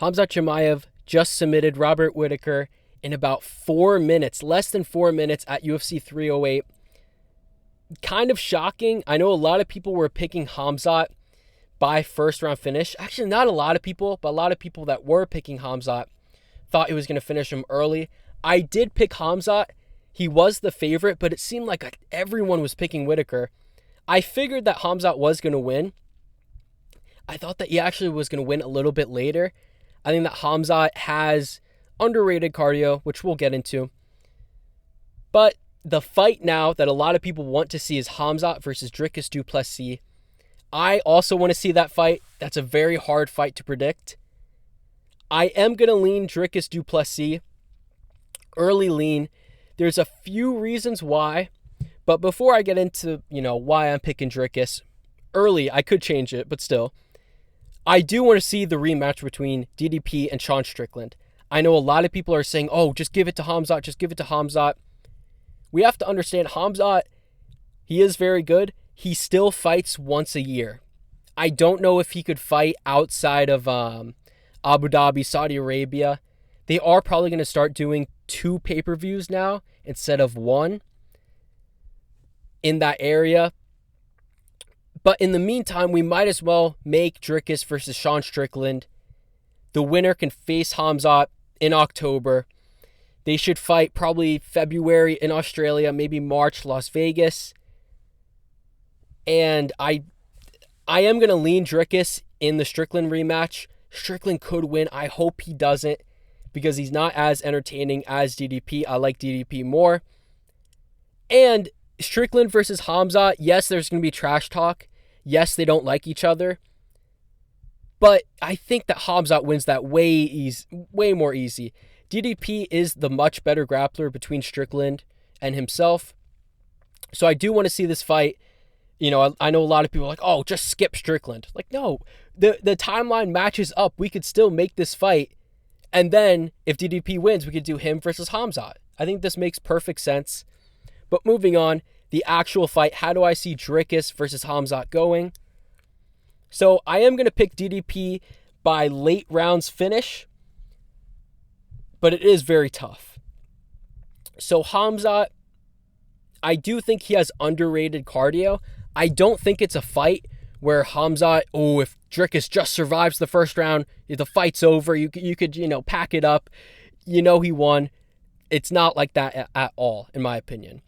Khamzat Chimaev just submitted Robert Whittaker in about 4 minutes, less than 4 minutes at UFC 308. Kind of shocking. I know a lot of people were picking Khamzat by first round finish. Actually, not a lot of people, but a lot of people that were picking Khamzat thought he was going to finish him early. I did pick Khamzat. He was the favorite, but it seemed like everyone was picking Whittaker. I figured that Khamzat was going to win. I thought that he actually was going to win a little bit later. I think that Khamzat has underrated cardio, which we'll get into. But the fight now that a lot of people want to see is Khamzat versus Dricus Du Plessis. I also want to see that fight. That's a very hard fight to predict. I am going to lean Dricus Du Plessis. Early lean. There's a few reasons why. But before I get into, why I'm picking Dricus, early, I could change it, but still. I do want to see the rematch between DDP and Sean Strickland. I know a lot of people are saying, oh, just give it to Khamzat, just give it to Khamzat. We have to understand Khamzat, he is very good. He still fights once a year. I don't know if he could fight outside of Abu Dhabi, Saudi Arabia. They are probably going to start doing 2 pay-per-views now instead of 1 in that area. But in the meantime, we might as well make Dricus versus Sean Strickland. The winner can face Khamzat in October. They should fight probably February in Australia, maybe March, Las Vegas. And I am going to lean Dricus in the Strickland rematch. Strickland could win. I hope he doesn't because he's not as entertaining as DDP. I like DDP more. And Strickland versus Khamzat, yes, there's going to be trash talk. Yes, they don't like each other. But I think that Khamzat wins that way more easy. DDP is the much better grappler between Strickland and himself. So I do want to see this fight. I know a lot of people are like, oh, just skip Strickland. Like, no, the timeline matches up. We could still make this fight. And then if DDP wins, we could do him versus Khamzat. I think this makes perfect sense. But moving on, the actual fight, how do I see Dricus versus Khamzat going? So I am going to pick DDP by late rounds finish, but it is very tough. So Khamzat, I do think he has underrated cardio. I don't think it's a fight where Khamzat, if Dricus just survives the first round, the fight's over. You could, pack it up. He won. It's not like that at all, in my opinion.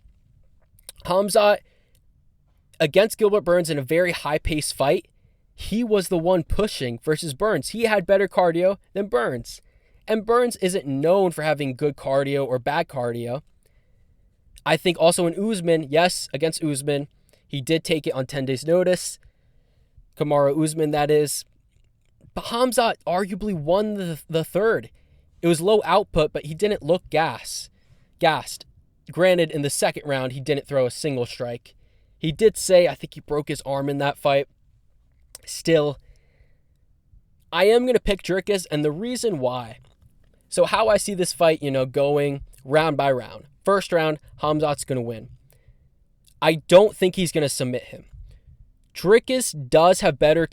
Khamzat, against Gilbert Burns in a very high-paced fight, he was the one pushing versus Burns. He had better cardio than Burns. And Burns isn't known for having good cardio or bad cardio. I think also in Usman, yes, against Usman, he did take it on 10 days' notice. Kamaru Usman, that is. But Khamzat arguably won the third. It was low output, but he didn't look gassed. Granted, in the second round, he didn't throw a single strike. He did say, I think he broke his arm in that fight. Still, I am going to pick Dricus, and the reason why. So how I see this fight, going round by round. First round, Khamzat's going to win. I don't think he's going to submit him. Dricus does have better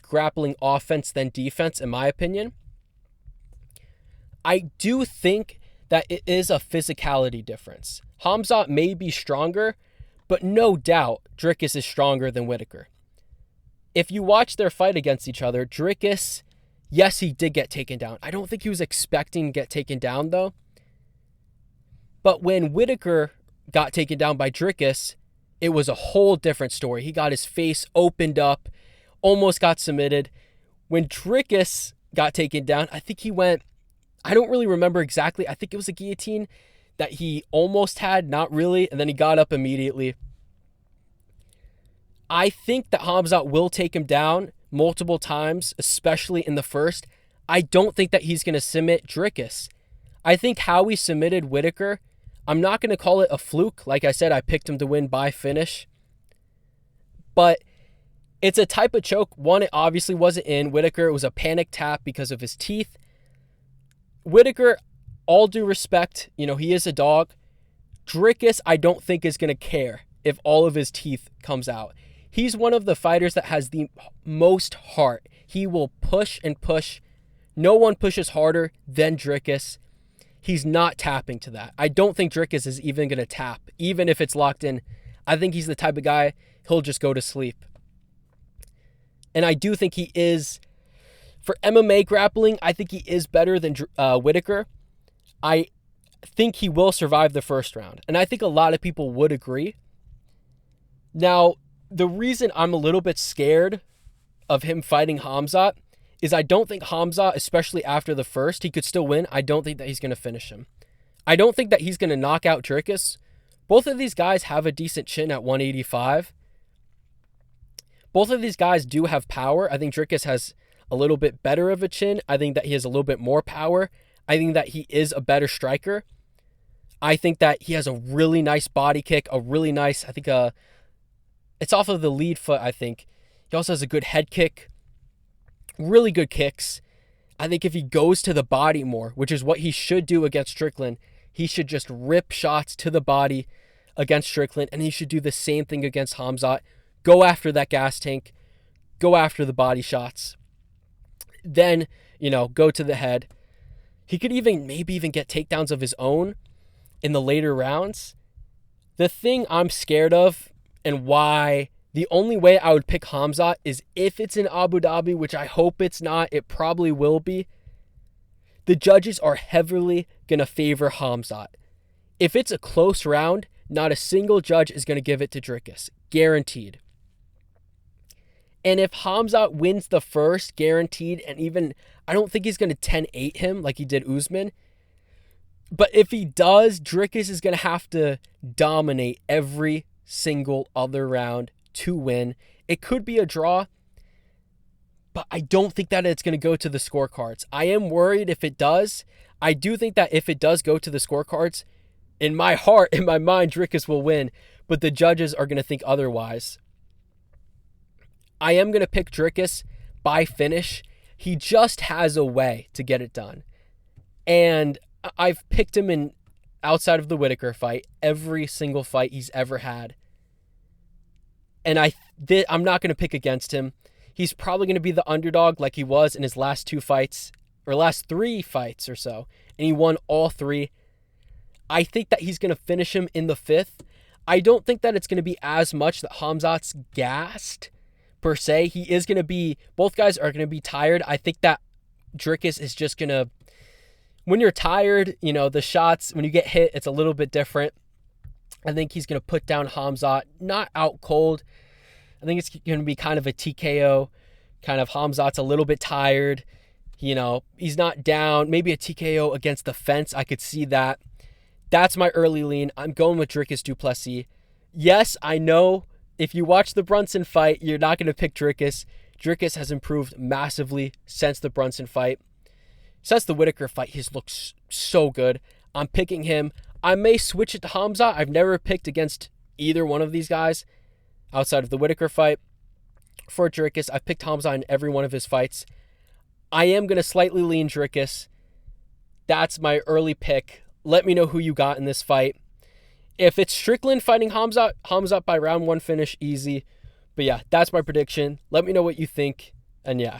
grappling offense than defense, in my opinion. I do think that it is a physicality difference. Khamzat may be stronger, but no doubt Dricus is stronger than Whittaker. If you watch their fight against each other, Dricus, yes, he did get taken down. I don't think he was expecting to get taken down, though. But when Whittaker got taken down by Dricus, it was a whole different story. He got his face opened up, almost got submitted. When Dricus got taken down, I think he went, I don't really remember exactly. I think it was a guillotine that he almost had, not really, and then he got up immediately. I think that Khamzat will take him down multiple times, especially in the first. I don't think that he's going to submit Dricus. I think how he submitted Whittaker, I'm not going to call it a fluke. Like I said, I picked him to win by finish. But it's a type of choke. One, it obviously wasn't in. Whittaker, it was a panic tap because of his teeth. Whittaker, all due respect, he is a dog. Dricus, I don't think is going to care if all of his teeth comes out. He's one of the fighters that has the most heart. He will push and push No one pushes harder than Dricus. He's not tapping to that. I don't think Dricus is even going to tap, even if it's locked in. I think he's the type of guy, he'll just go to sleep. And I do think he is, for MMA grappling, I think he is better than Whitaker. I think he will survive the first round. And I think a lot of people would agree. Now, the reason I'm a little bit scared of him fighting Khamzat is I don't think Khamzat, especially after the first, he could still win. I don't think that he's going to finish him. I don't think that he's going to knock out Dricus. Both of these guys have a decent chin at 185. Both of these guys do have power. I think Dricus has a little bit better of a chin. I think that he has a little bit more power. I think that he is a better striker. I think that he has a really nice body kick, a really nice, I think it's off of the lead foot, I think. He also has a good head kick, really good kicks. I think if he goes to the body more, which is what he should do against Strickland, he should just rip shots to the body against Strickland, and he should do the same thing against Khamzat. Go after that gas tank. Go after the body shots. Then, go to the head. He could maybe even get takedowns of his own in the later rounds. The thing I'm scared of and why the only way I would pick Khamzat is if it's in Abu Dhabi, which I hope it's not. It probably will be. The judges are heavily going to favor Khamzat. If it's a close round, not a single judge is going to give it to Dricus. Guaranteed. And if Khamzat wins the first, guaranteed, and even, I don't think he's going to 10-8 him like he did Usman. But if he does, Dricus is going to have to dominate every single other round to win. It could be a draw, but I don't think that it's going to go to the scorecards. I am worried if it does. I do think that if it does go to the scorecards, in my heart, in my mind, Dricus will win, but the judges are going to think otherwise. I am going to pick Dricus by finish. He just has a way to get it done. And I've picked him in, outside of the Whitaker fight, every single fight he's ever had. And I'm not going to pick against him. He's probably going to be the underdog like he was in his last 2 fights, or last 3 fights or so. And he won all 3. I think that he's going to finish him in the 5th. I don't think that it's going to be as much that Khamzat's gassed, per se. He is going to be, both guys are going to be tired. I think that Dricus is just going to, when you're tired, the shots, when you get hit, it's a little bit different. I think he's going to put down Khamzat, not out cold. I think it's going to be kind of a TKO, kind of Khamzat's a little bit tired. He's not down. Maybe a TKO against the fence. I could see that. That's my early lean. I'm going with Dricus Du Plessis. Yes, I know if you watch the Brunson fight, you're not going to pick Dricus. Dricus has improved massively since the Brunson fight. Since the Whitaker fight, he's looked so good. I'm picking him. I may switch it to Khamzat. I've never picked against either one of these guys outside of the Whitaker fight. For Dricus, I've picked Khamzat in every one of his fights. I am going to slightly lean Dricus. That's my early pick. Let me know who you got in this fight. If it's Strickland fighting Khamzat by round 1 finish, easy. But yeah, that's my prediction. Let me know what you think. And yeah.